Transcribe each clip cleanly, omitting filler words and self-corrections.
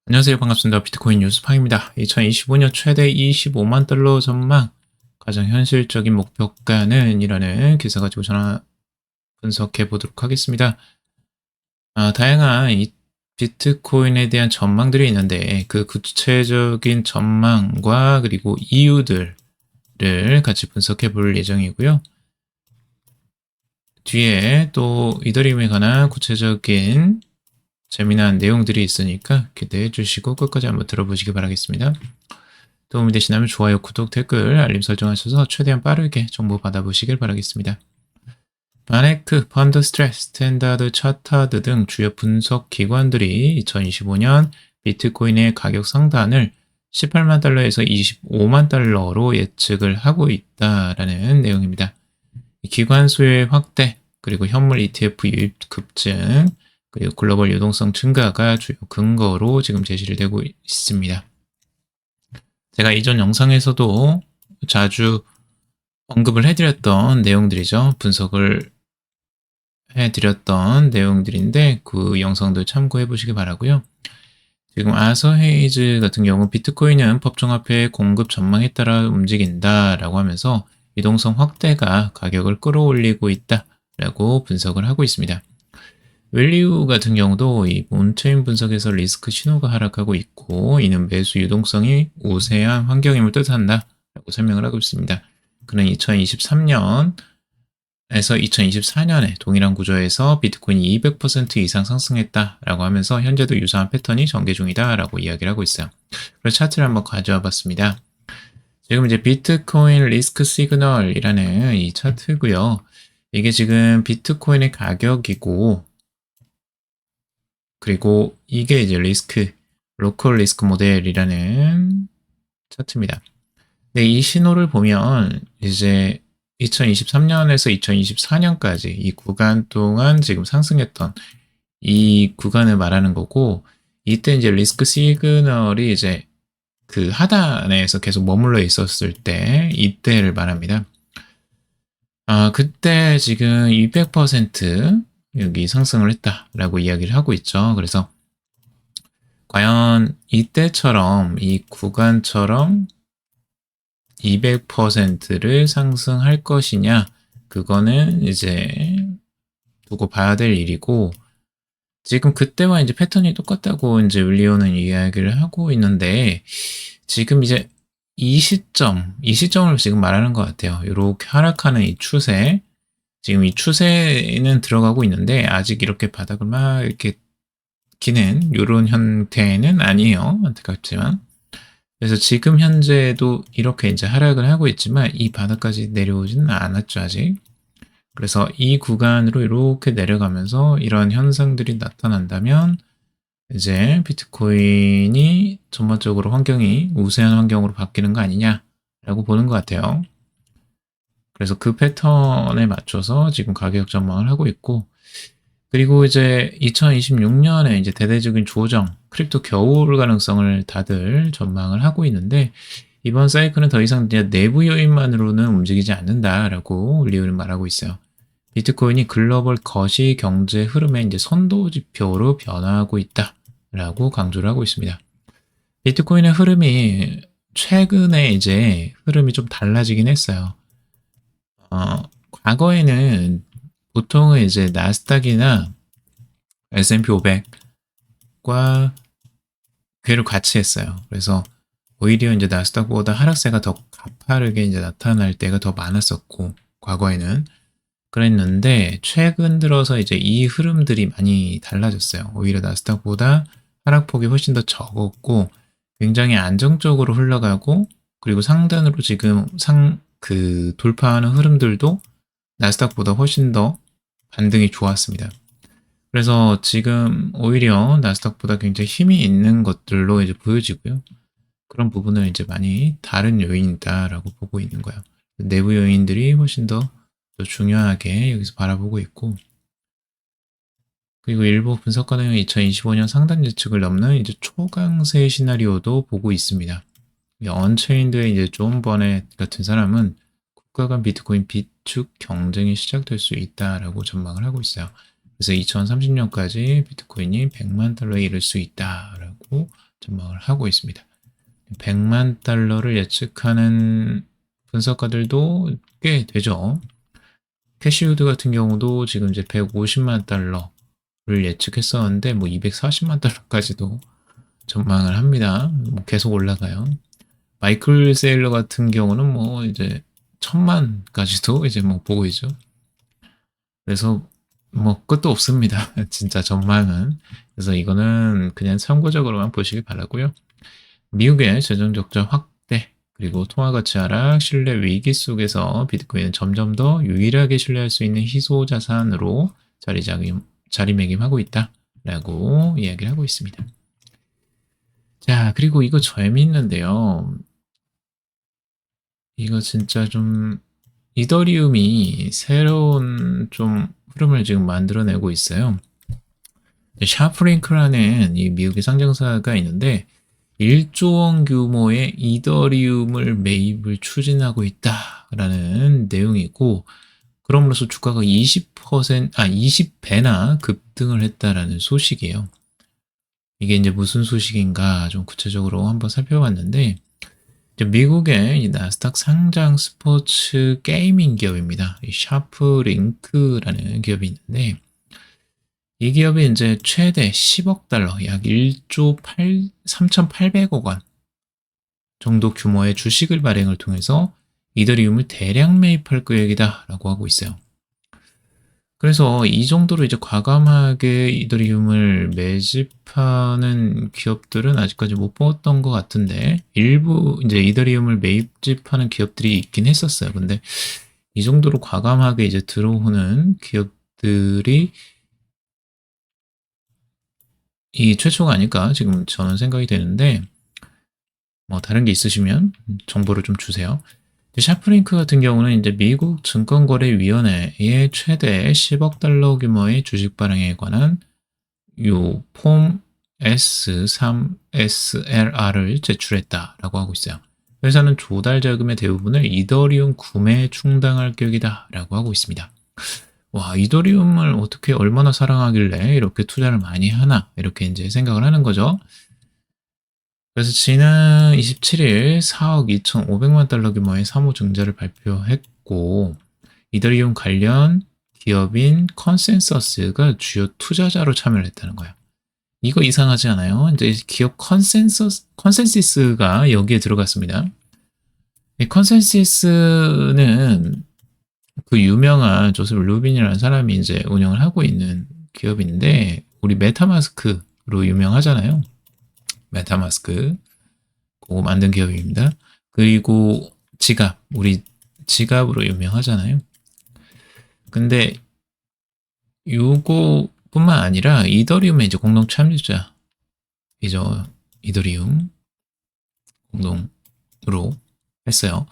안녕하세요. 반갑습니다. 비트코인 뉴스팡입니다. 2025년 최대 25만 달러 전망, 가장 현실적인 목표가는 이라는 기사 가지고 전화 분석해 보도록 하겠습니다. 다양한 이 비트코인에 대한 전망들이 있는데 그 구체적인 전망과 그리고 이유들을 같이 분석해 볼 예정이고요. 뒤에 또 이더리움에 관한 구체적인 재미난 내용들이 있으니까 기대해 주시고 끝까지 한번 들어보시기 바라겠습니다. 도움이 되시다면 좋아요, 구독, 댓글, 알림 설정하셔서 최대한 빠르게 정보 받아보시길 바라겠습니다. 마네크, 펀드스트레스, 스탠다드 차타드 등 주요 분석 기관들이 2025년 비트코인의 가격 상단을 18만 달러에서 25만 달러로 예측을 하고 있다라는 내용입니다. 기관 수요의 확대, 그리고 현물 ETF 유입 급증, 그리고 글로벌 유동성 증가가 주요 근거로 지금 제시를 되고 있습니다. 제가 이전 영상에서도 자주 언급을 해드렸던 내용들이죠. 분석을 해드렸던 내용들인데 그 영상도 참고해 보시기 바라고요. 지금 아서 헤이즈 같은 경우 비트코인은 법정화폐 공급 전망에 따라 움직인다라고 하면서 유동성 확대가 가격을 끌어올리고 있다라고 분석을 하고 있습니다. 웰리우 같은 경우도 이 온체인 분석에서 리스크 신호가 하락하고 있고 이는 매수 유동성이 우세한 환경임을 뜻한다 라고 설명을 하고 있습니다. 그는 2023년에서 2024년에 동일한 구조에서 비트코인이 200% 이상 상승했다라고 하면서 현재도 유사한 패턴이 전개 중이다라고 이야기를 하고 있어요. 그래서 차트를 한번 가져와 봤습니다. 지금 이제 비트코인 리스크 시그널이라는 이 차트고요. 이게 지금 비트코인의 가격이고 그리고 이게 이제 로컬 리스크 모델이라는 차트입니다. 근데 이 신호를 보면 이제 2023년에서 2024년까지 이 구간 동안 지금 상승했던 이 구간을 말하는 거고, 이때 이제 리스크 시그널이 이제 그 하단에서 계속 머물러 있었을 때 이때를 말합니다. 그때 지금 200% 여기 상승을 했다라고 이야기를 하고 있죠. 그래서 과연 이때처럼 이 구간처럼 200%를 상승할 것이냐, 그거는 이제 두고 봐야 될 일이고, 지금 그때와 이제 패턴이 똑같다고 이제 윌리오는 이야기를 하고 있는데, 지금 이제 이 시점을 지금 말하는 것 같아요. 이렇게 하락하는 이 추세, 지금 이 추세는 들어가고 있는데, 아직 이렇게 바닥을 막 이렇게 기는 이런 형태는 아니에요. 안타깝지만. 그래서 지금 현재도 이렇게 이제 하락을 하고 있지만 이 바닥까지 내려오지는 않았죠, 아직. 그래서 이 구간으로 이렇게 내려가면서 이런 현상들이 나타난다면 이제 비트코인이 전반적으로 환경이 우세한 환경으로 바뀌는 거 아니냐라고 보는 것 같아요. 그래서 그 패턴에 맞춰서 지금 가격 전망을 하고 있고, 그리고 이제 2026년에 이제 대대적인 조정, 크립토 겨울 가능성을 다들 전망을 하고 있는데, 이번 사이클은 더 이상 내부 요인만으로는 움직이지 않는다라고 리오는 말하고 있어요. 비트코인이 글로벌 거시 경제 흐름의 이제 선도 지표로 변화하고 있다라고 강조를 하고 있습니다. 비트코인의 흐름이 최근에 이제 흐름이 좀 달라지긴 했어요. 과거에는 보통은 이제 나스닥이나 S&P 500과 괴를 같이 했어요. 그래서 오히려 이제 나스닥보다 하락세가 더 가파르게 이제 나타날 때가 더 많았었고, 과거에는 그랬는데 최근 들어서 이제 이 흐름들이 많이 달라졌어요. 오히려 나스닥보다 하락폭이 훨씬 더 적었고 굉장히 안정적으로 흘러가고, 그리고 상단으로 지금 돌파하는 흐름들도 나스닥보다 훨씬 더 반등이 좋았습니다. 그래서 지금 오히려 나스닥보다 굉장히 힘이 있는 것들로 이제 보여지고요. 그런 부분을 이제 많이 다른 요인이다라고 보고 있는 거예요. 내부 요인들이 훨씬 더 중요하게 여기서 바라보고 있고, 그리고 일부 분석가는 2025년 상단 예측을 넘는 이제 초강세 시나리오도 보고 있습니다. 언체인드의 이제 존 버넷 같은 사람은 국가 간 비트코인 비축 경쟁이 시작될 수 있다라고 전망을 하고 있어요. 그래서 2030년까지 비트코인이 100만 달러에 이를 수 있다라고 것이라고 전망을 하고 있습니다. 100만 달러를 예측하는 분석가들도 꽤 되죠. 캐시우드 같은 경우도 지금 이제 150만 달러를 예측했었는데 뭐 240만 달러까지도 전망을 합니다. 뭐 계속 올라가요. 마이클 세일러 같은 경우는 뭐 이제 1000만까지도 이제 뭐 보고 있죠. 그래서 뭐 끝도 없습니다. 진짜 전망은. 그래서 이거는 그냥 참고적으로만 보시기 바라고요. 미국의 재정 적자 확대 그리고 통화 가치 하락, 신뢰 위기 속에서 비트코인은 점점 더 유일하게 신뢰할 수 있는 희소 자산으로 자리매김하고 있다라고 이야기를 하고 있습니다. 자, 그리고 이거 재미있는데요. 이거 진짜 좀 이더리움이 새로운 좀 흐름을 지금 만들어내고 있어요. 샤프링크라는 이 미국의 상장사가 있는데 1조 원 규모의 이더리움을 매입을 추진하고 있다라는 내용이고 그럼으로써 주가가 20배나 급등을 했다라는 소식이에요. 이게 이제 무슨 소식인가 좀 구체적으로 한번 살펴봤는데 미국의 이 나스닥 상장 스포츠 게이밍 기업입니다. 이 샤프링크라는 기업이 있는데 이 기업이 이제 최대 10억 달러, 약 1조 3,800억 원 정도 규모의 주식을 발행을 통해서 이더리움을 대량 매입할 계획이다라고 하고 있어요. 그래서 이 정도로 이제 과감하게 이더리움을 매집하는 기업들은 아직까지 못 봤던 것 같은데 일부 이제 이더리움을 매집하는 기업들이 있긴 했었어요. 근데 이 정도로 과감하게 이제 들어오는 기업들이 이 최초가 아닐까 지금 저는 생각이 되는데 뭐 다른 게 있으시면 정보를 좀 주세요. 샤프링크 같은 경우는 이제 미국 증권거래위원회의 최대 10억 달러 규모의 주식 발행에 관한 요 폼 S3SLR을 제출했다라고 하고 있어요. 회사는 조달 자금의 대부분을 이더리움 구매에 충당할 계획이다라고 하고 있습니다. 와, 이더리움을 어떻게 얼마나 사랑하길래 이렇게 투자를 많이 하나 이렇게 이제 생각을 하는 거죠. 그래서 지난 27일 4억 2,500만 달러 규모의 사무증자를 발표했고 이더리움 관련 기업인 컨센서스가 주요 투자자로 참여를 했다는 거예요. 이거 이상하지 않아요? 이제 기업 컨센시스가 여기에 들어갔습니다. 이 컨센시스는 그 유명한 조셉 루빈이라는 사람이 이제 운영을 하고 있는 기업인데 우리 메타마스크로 유명하잖아요. 메타마스크 그거 만든 기업입니다. 그리고 지갑, 우리 지갑으로 유명하잖아요. 근데 요거뿐만 아니라 이더리움의 이제 공동 참여자이죠. 이더리움 공동으로 했어요.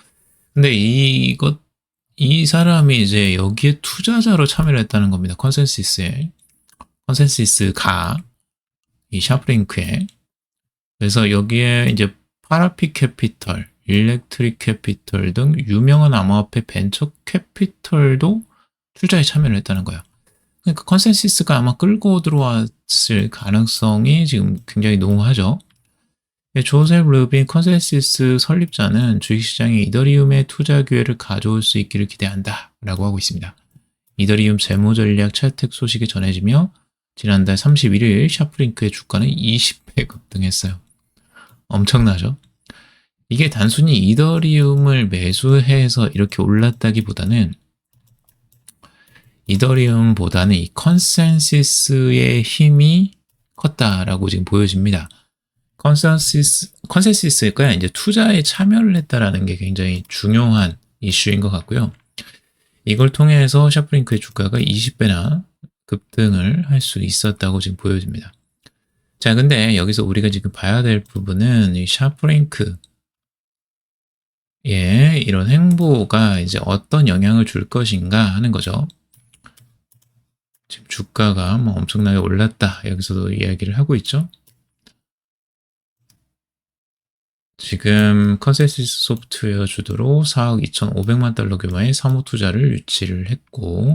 근데 이 사람이 이제 여기에 투자자로 참여를 했다는 겁니다. 컨센시스가 이 샤프링크에. 그래서 여기에 이제 파라피 캐피털, 일렉트릭 캐피털 등 유명한 암호화폐 벤처 캐피털도 투자에 참여를 했다는 거예요. 그러니까 컨센시스가 아마 끌고 들어왔을 가능성이 지금 굉장히 농후하죠. 조셉 루빈 컨센시스 설립자는 주식시장에 이더리움의 투자 기회를 가져올 수 있기를 기대한다 라고 하고 있습니다. 이더리움 재무전략 채택 소식이 전해지며 지난달 31일 샤프링크의 주가는 20배 급등했어요. 엄청나죠? 이게 단순히 이더리움을 매수해서 이렇게 올랐다기보다는 이더리움보다는 이 컨센시스의 힘이 컸다라고 지금 보여집니다. 컨센시스가 이제 투자에 참여를 했다라는 게 굉장히 중요한 이슈인 것 같고요. 이걸 통해서 샤프링크의 주가가 20배나 급등을 할 수 있었다고 지금 보여집니다. 자, 근데 여기서 우리가 지금 봐야 될 부분은 이 샤프링크의 이런 행보가 이제 어떤 영향을 줄 것인가 하는 거죠. 지금 주가가 뭐 엄청나게 올랐다. 여기서도 이야기를 하고 있죠. 지금 컨센시스 소프트웨어 주도로 4억 2,500만 달러 규모의 사무 투자를 유치를 했고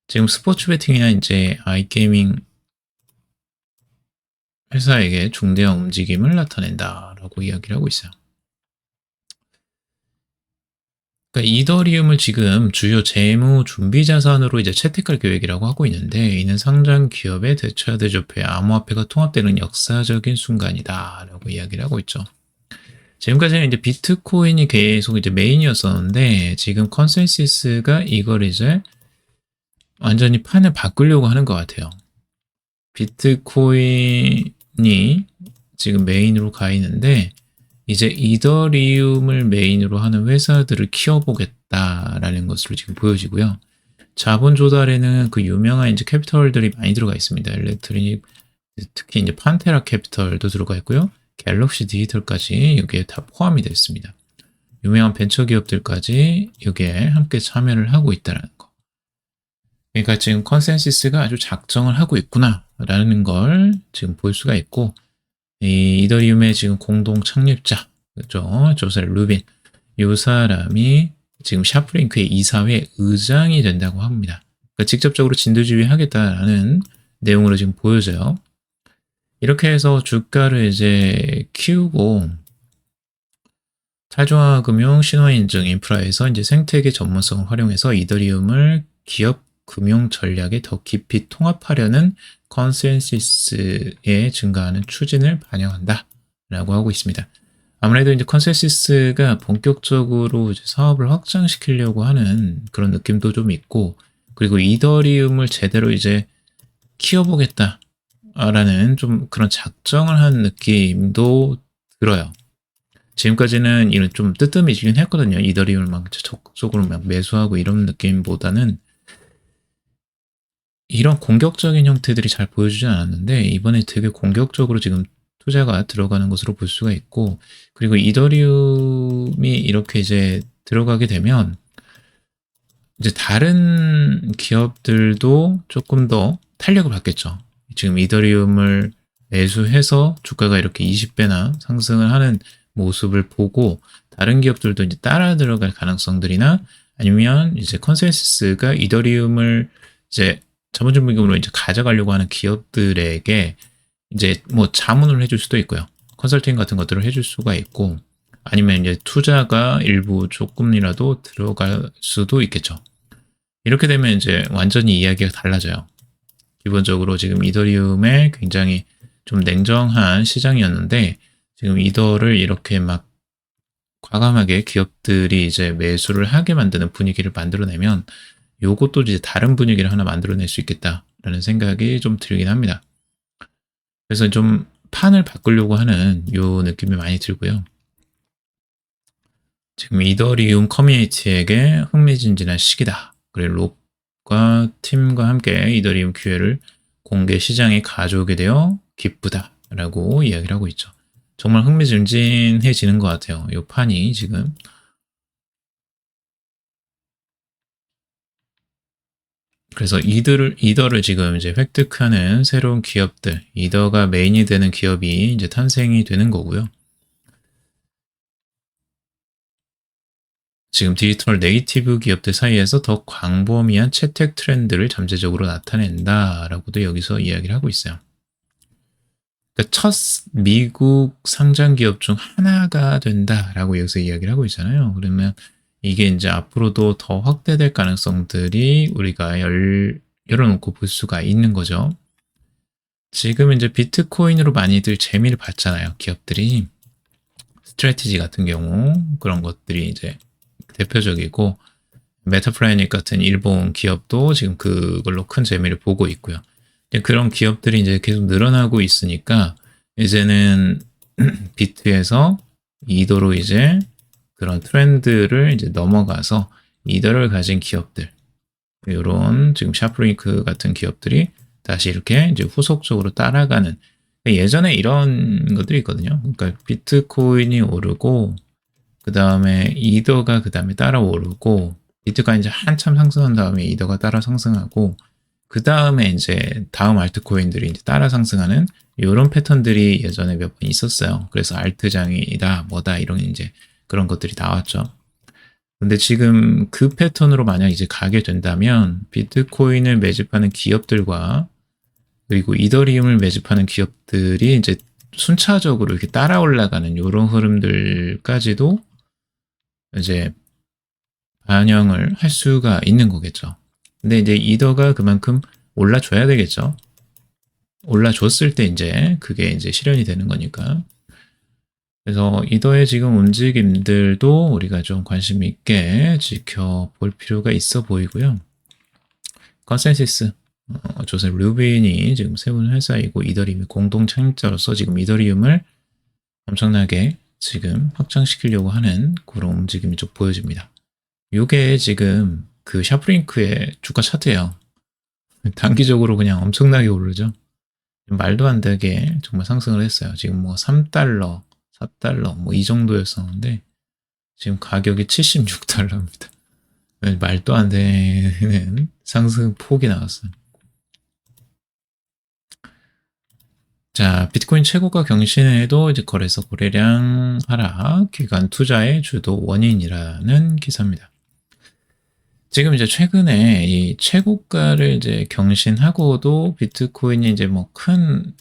지금 스포츠 베팅이나 이제 아이게이밍 회사에게 중대한 움직임을 나타낸다라고 이야기를 하고 있어요. 그러니까 이더리움을 지금 주요 재무 준비 자산으로 이제 채택할 계획이라고 하고 있는데, 이는 상장 기업의 대차대 조폐 암호화폐가 통합되는 역사적인 순간이다라고 이야기를 하고 있죠. 지금까지는 이제 비트코인이 계속 이제 메인이었었는데, 지금 컨센서스가 이걸 이제 완전히 판을 바꾸려고 하는 것 같아요. 비트코인이 지금 메인으로 가 있는데, 이제 이더리움을 메인으로 하는 회사들을 키워보겠다라는 것으로 지금 보여지고요. 자본 조달에는 그 유명한 이제 캐피털들이 많이 들어가 있습니다. 일렉트릭, 특히 이제 판테라 캐피털도 들어가 있고요. 갤럭시 디지털까지 여기에 다 포함이 되어 있습니다. 유명한 벤처 기업들까지 여기에 함께 참여를 하고 있다는 거. 그러니까 지금 컨센서스가 아주 작정을 하고 있구나라는 걸 지금 볼 수가 있고, 이 이더리움의 지금 공동 창립자, 그죠? 조셀 루빈. 이 사람이 지금 샤프링크의 이사회 의장이 된다고 합니다. 그러니까 직접적으로 진두지휘 하겠다라는 내용으로 지금 보여져요. 이렇게 해서 주가를 이제 키우고, 탈중앙금융 신화인증 인프라에서 이제 생태계 전문성을 활용해서 이더리움을 기업 금융 전략에 더 깊이 통합하려는 컨센서스의 증가하는 추진을 반영한다 라고 하고 있습니다. 아무래도 이제 컨센서스가 본격적으로 이제 사업을 확장시키려고 하는 그런 느낌도 좀 있고, 그리고 이더리움을 제대로 이제 키워보겠다 라는 좀 그런 작정을 한 느낌도 들어요. 지금까지는 이런 좀 뜨뜻해지긴 했거든요. 이더리움을 막 적극적으로 막 매수하고 이런 느낌보다는 이런 공격적인 형태들이 잘 보여주진 않았는데, 이번에 되게 공격적으로 지금 투자가 들어가는 것으로 볼 수가 있고, 그리고 이더리움이 이렇게 이제 들어가게 되면 이제 다른 기업들도 조금 더 탄력을 받겠죠. 지금 이더리움을 매수해서 주가가 이렇게 20배나 상승을 하는 모습을 보고 다른 기업들도 이제 따라 들어갈 가능성들이나, 아니면 이제 컨센서스가 이더리움을 이제 자본주의금으로 이제 가져가려고 하는 기업들에게 이제 뭐 자문을 해줄 수도 있고요. 컨설팅 같은 것들을 해줄 수가 있고, 아니면 이제 투자가 일부 조금이라도 들어갈 수도 있겠죠. 이렇게 되면 이제 완전히 이야기가 달라져요. 기본적으로 지금 이더리움에 굉장히 좀 냉정한 시장이었는데, 지금 이더를 이렇게 막 과감하게 기업들이 이제 매수를 하게 만드는 분위기를 만들어내면 요것도 이제 다른 분위기를 하나 만들어낼 수 있겠다라는 생각이 좀 들긴 합니다. 그래서 좀 판을 바꾸려고 하는 요 느낌이 많이 들고요. 지금 이더리움 커뮤니티에게 흥미진진한 시기다. 그리고 록과 팀과 함께 이더리움 기회를 공개 시장에 가져오게 되어 기쁘다라고 이야기를 하고 있죠. 정말 흥미진진해지는 것 같아요. 이 판이 지금. 그래서 이더를 지금 이제 획득하는 새로운 기업들, 이더가 메인이 되는 기업이 이제 탄생이 되는 거고요. 지금 디지털 네이티브 기업들 사이에서 더 광범위한 채택 트렌드를 잠재적으로 나타낸다라고도 여기서 이야기를 하고 있어요. 그러니까 첫 미국 상장 기업 중 하나가 된다라고 여기서 이야기를 하고 있잖아요. 그러면 이게 이제 앞으로도 더 확대될 가능성들이 우리가 열어놓고 볼 수가 있는 거죠. 지금 이제 비트코인으로 많이들 재미를 봤잖아요. 기업들이. 스트래티지 같은 경우 그런 것들이 이제 대표적이고, 메타플라이닉 같은 일본 기업도 지금 그걸로 큰 재미를 보고 있고요. 그런 기업들이 이제 계속 늘어나고 있으니까 이제는 비트에서 이더로 이제 그런 트렌드를 이제 넘어가서 이더를 가진 기업들, 이런 지금 샤프링크 같은 기업들이 다시 이렇게 이제 후속적으로 따라가는, 예전에 이런 것들이 있거든요. 그러니까 비트코인이 오르고 그 다음에 이더가 그 다음에 따라 오르고, 비트가 이제 한참 상승한 다음에 이더가 따라 상승하고, 그 다음에 이제 다음 알트코인들이 이제 따라 상승하는 이런 패턴들이 예전에 몇 번 있었어요. 그래서 알트장이다 뭐다 이런 이제 그런 것들이 나왔죠. 근데 지금 그 패턴으로 만약 이제 가게 된다면 비트코인을 매집하는 기업들과 그리고 이더리움을 매집하는 기업들이 이제 순차적으로 이렇게 따라 올라가는 이런 흐름들까지도 이제 반영을 할 수가 있는 거겠죠. 근데 이제 이더가 그만큼 올라줘야 되겠죠. 올라줬을 때 이제 그게 이제 실현이 되는 거니까. 그래서 이더의 지금 움직임들도 우리가 좀 관심 있게 지켜볼 필요가 있어 보이고요. 컨센시스, 조셉 루빈이 지금 세운 회사이고 이더리움의 공동 창립자로서 지금 이더리움을 엄청나게 지금 확장시키려고 하는 그런 움직임이 좀 보여집니다. 이게 지금 그 샤프링크의 주가 차트예요. 단기적으로 그냥 엄청나게 오르죠. 말도 안 되게 정말 상승을 했어요. 지금 뭐 3달러, 4달러 뭐 이 정도였었는데 지금 가격이 76달러입니다. 말도 안 되는 상승 폭이 나왔어요. 자, 비트코인 최고가 경신에도 이제 거래소 거래량 하락, 기관 투자의 주도 원인이라는 기사입니다. 지금 이제 최근에 이 최고가를 이제 경신하고도 비트코인이 이제 뭐 큰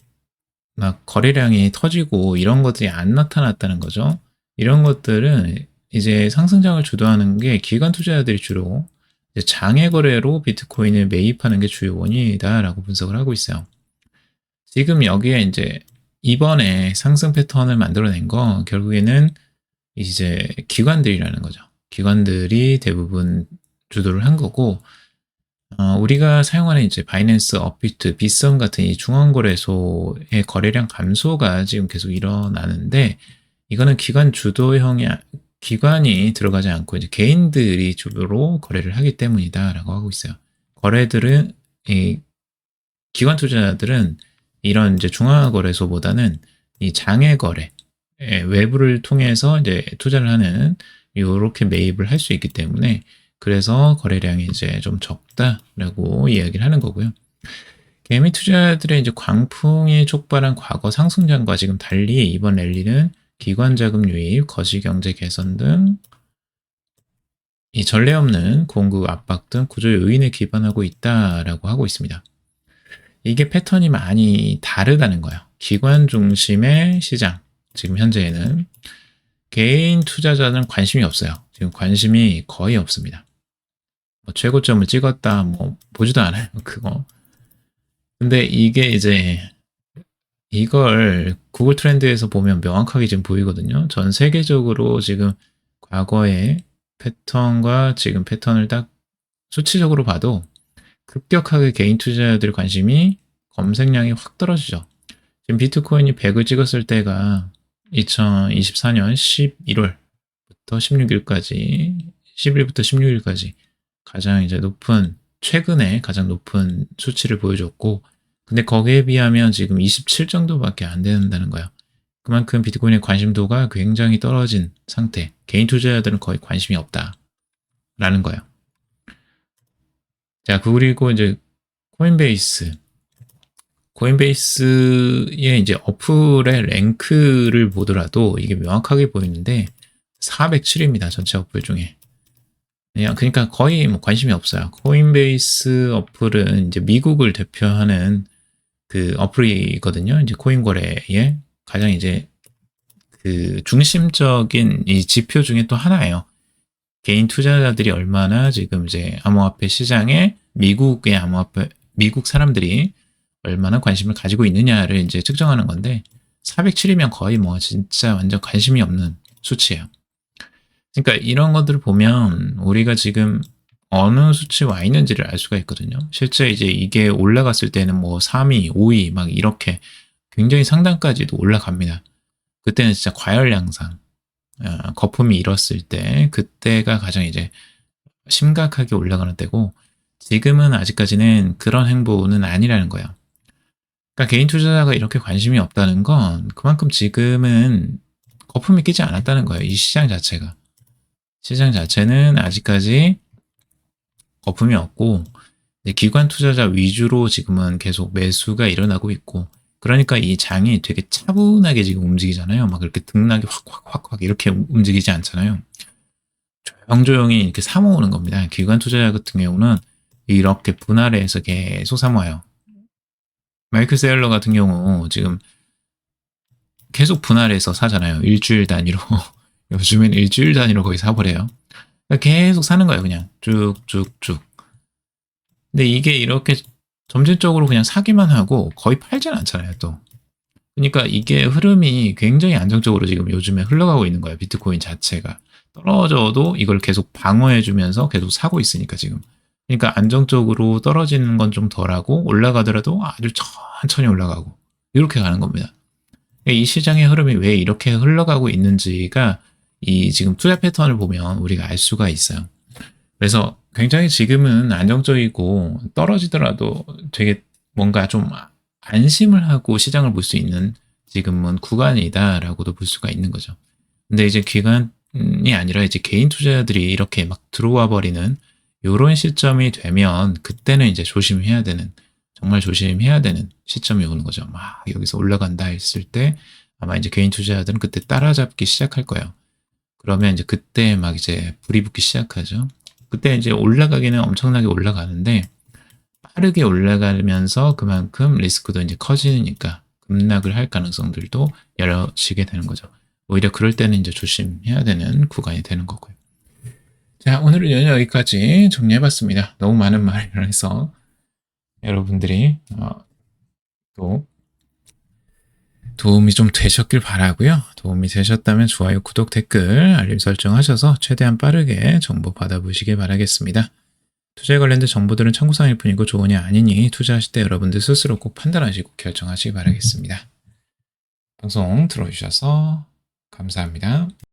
막 거래량이 터지고 이런 것들이 안 나타났다는 거죠. 이런 것들은 이제 상승장을 주도하는 게 기관 투자자들이 주로 이제 장외 거래로 비트코인을 매입하는 게 주요 원인이다라고 분석을 하고 있어요. 지금 여기에 이제 이번에 상승 패턴을 만들어낸 거 결국에는 이제 기관들이라는 거죠. 기관들이 대부분 주도를 한 거고, 우리가 사용하는 이제 바이낸스, 업비트, 빗썸 같은 이 중앙거래소의 거래량 감소가 지금 계속 일어나는데, 이거는 기관 주도형이, 기관이 들어가지 않고 이제 개인들이 주로 거래를 하기 때문이다라고 하고 있어요. 거래들은, 이 기관 투자자들은 이런 이제 중앙거래소보다는 이 장외 거래, 외부를 통해서 이제 투자를 하는 이렇게 매입을 할 수 있기 때문에 그래서 거래량이 이제 좀 적다라고 이야기를 하는 거고요. 개미 투자자들의 이제 광풍이 촉발한 과거 상승장과 지금 달리 이번 랠리는 기관 자금 유입, 거시 경제 개선 등 이 전례 없는 공급 압박 등 구조 요인에 기반하고 있다라고 하고 있습니다. 이게 패턴이 많이 다르다는 거예요. 기관 중심의 시장, 지금 현재에는 개인 투자자는 관심이 없어요. 지금 관심이 거의 없습니다. 뭐 최고점을 찍었다, 뭐 보지도 않아요. 그거. 근데 이게 이제 이걸 구글 트렌드에서 보면 명확하게 지금 보이거든요. 전 세계적으로 지금 과거의 패턴과 지금 패턴을 딱 수치적으로 봐도 급격하게 개인 투자자들 관심이 검색량이 확 떨어지죠. 지금 비트코인이 100을 찍었을 때가 2024년 11월부터 16일까지, 10일부터 16일까지 가장 이제 높은, 최근에 가장 높은 수치를 보여줬고, 근데 거기에 비하면 지금 27 정도밖에 안 된다는 거예요. 그만큼 비트코인의 관심도가 굉장히 떨어진 상태, 개인 투자자들은 거의 관심이 없다라는 거예요. 자, 그리고 이제 코인베이스의 이제 어플의 랭크를 보더라도 이게 명확하게 보이는데 407입니다. 전체 어플 중에. 그러니까 거의 뭐 관심이 없어요. 코인베이스 어플은 이제 미국을 대표하는 그 어플이거든요. 이제 코인 거래에 가장 이제 그 중심적인 이 지표 중에 또 하나예요. 개인 투자자들이 얼마나 지금 이제 암호화폐 시장에 미국의 암호화폐, 미국 사람들이 얼마나 관심을 가지고 있느냐를 이제 측정하는 건데 407이면 거의 뭐 진짜 완전 관심이 없는 수치예요. 그러니까 이런 것들을 보면 우리가 지금 어느 수치에 와 있는지를 알 수가 있거든요. 실제 이제 이게 올라갔을 때는 뭐 3위, 5위 막 이렇게 굉장히 상단까지도 올라갑니다. 그때는 진짜 과열 양상, 거품이 일었을 때 그때가 가장 이제 심각하게 올라가는 때고 지금은 아직까지는 그런 행보는 아니라는 거예요. 그러니까 개인 투자자가 이렇게 관심이 없다는 건 그만큼 지금은 거품이 끼지 않았다는 거예요. 이 시장 자체가. 시장 자체는 아직까지 거품이 없고 기관 투자자 위주로 지금은 계속 매수가 일어나고 있고 그러니까 이 장이 되게 차분하게 지금 움직이잖아요. 막 그렇게 등락이 확 이렇게 움직이지 않잖아요. 조용조용히 이렇게 사모으는 겁니다. 기관 투자자 같은 경우는 이렇게 분할해서 계속 사모아요. 마이클 세일러 같은 경우 지금 계속 분할해서 사잖아요. 일주일 단위로. 요즘엔 일주일 단위로 거의 사버려요. 그러니까 계속 사는 거예요. 그냥 쭉쭉쭉. 근데 이게 이렇게 점진적으로 그냥 사기만 하고 거의 팔진 않잖아요. 또. 그러니까 이게 흐름이 굉장히 안정적으로 지금 요즘에 흘러가고 있는 거예요. 비트코인 자체가. 떨어져도 이걸 계속 방어해주면서 계속 사고 있으니까 지금. 그러니까 안정적으로 떨어지는 건 좀 덜하고 올라가더라도 아주 천천히 올라가고 이렇게 가는 겁니다. 이 시장의 흐름이 왜 이렇게 흘러가고 있는지가 이 지금 투자 패턴을 보면 우리가 알 수가 있어요. 그래서 굉장히 지금은 안정적이고 떨어지더라도 되게 뭔가 좀 안심을 하고 시장을 볼 수 있는 지금은 구간이다라고도 볼 수가 있는 거죠. 근데 이제 기관이 아니라 이제 개인 투자자들이 이렇게 막 들어와 버리는 요런 시점이 되면 그때는 이제 조심해야 되는, 정말 조심해야 되는 시점이 오는 거죠. 막 여기서 올라간다 했을 때 아마 이제 개인 투자자들은 그때 따라잡기 시작할 거예요. 그러면 이제 그때 막 이제 불이 붙기 시작하죠. 그때 이제 올라가기는 엄청나게 올라가는데 빠르게 올라가면서 그만큼 리스크도 이제 커지니까 급락을 할 가능성들도 열어지게 되는 거죠. 오히려 그럴 때는 이제 조심해야 되는 구간이 되는 거고요. 자, 오늘은 여기까지 정리해봤습니다. 너무 많은 말을 해서 여러분들이 또 도움이 좀 되셨길 바라고요. 도움이 되셨다면 좋아요, 구독, 댓글, 알림 설정하셔서 최대한 빠르게 정보 받아보시길 바라겠습니다. 투자에 관련된 정보들은 참고사항일 뿐이고 조언이 아니니 투자하실 때 여러분들 스스로 꼭 판단하시고 결정하시기 바라겠습니다. 방송 들어주셔서 감사합니다.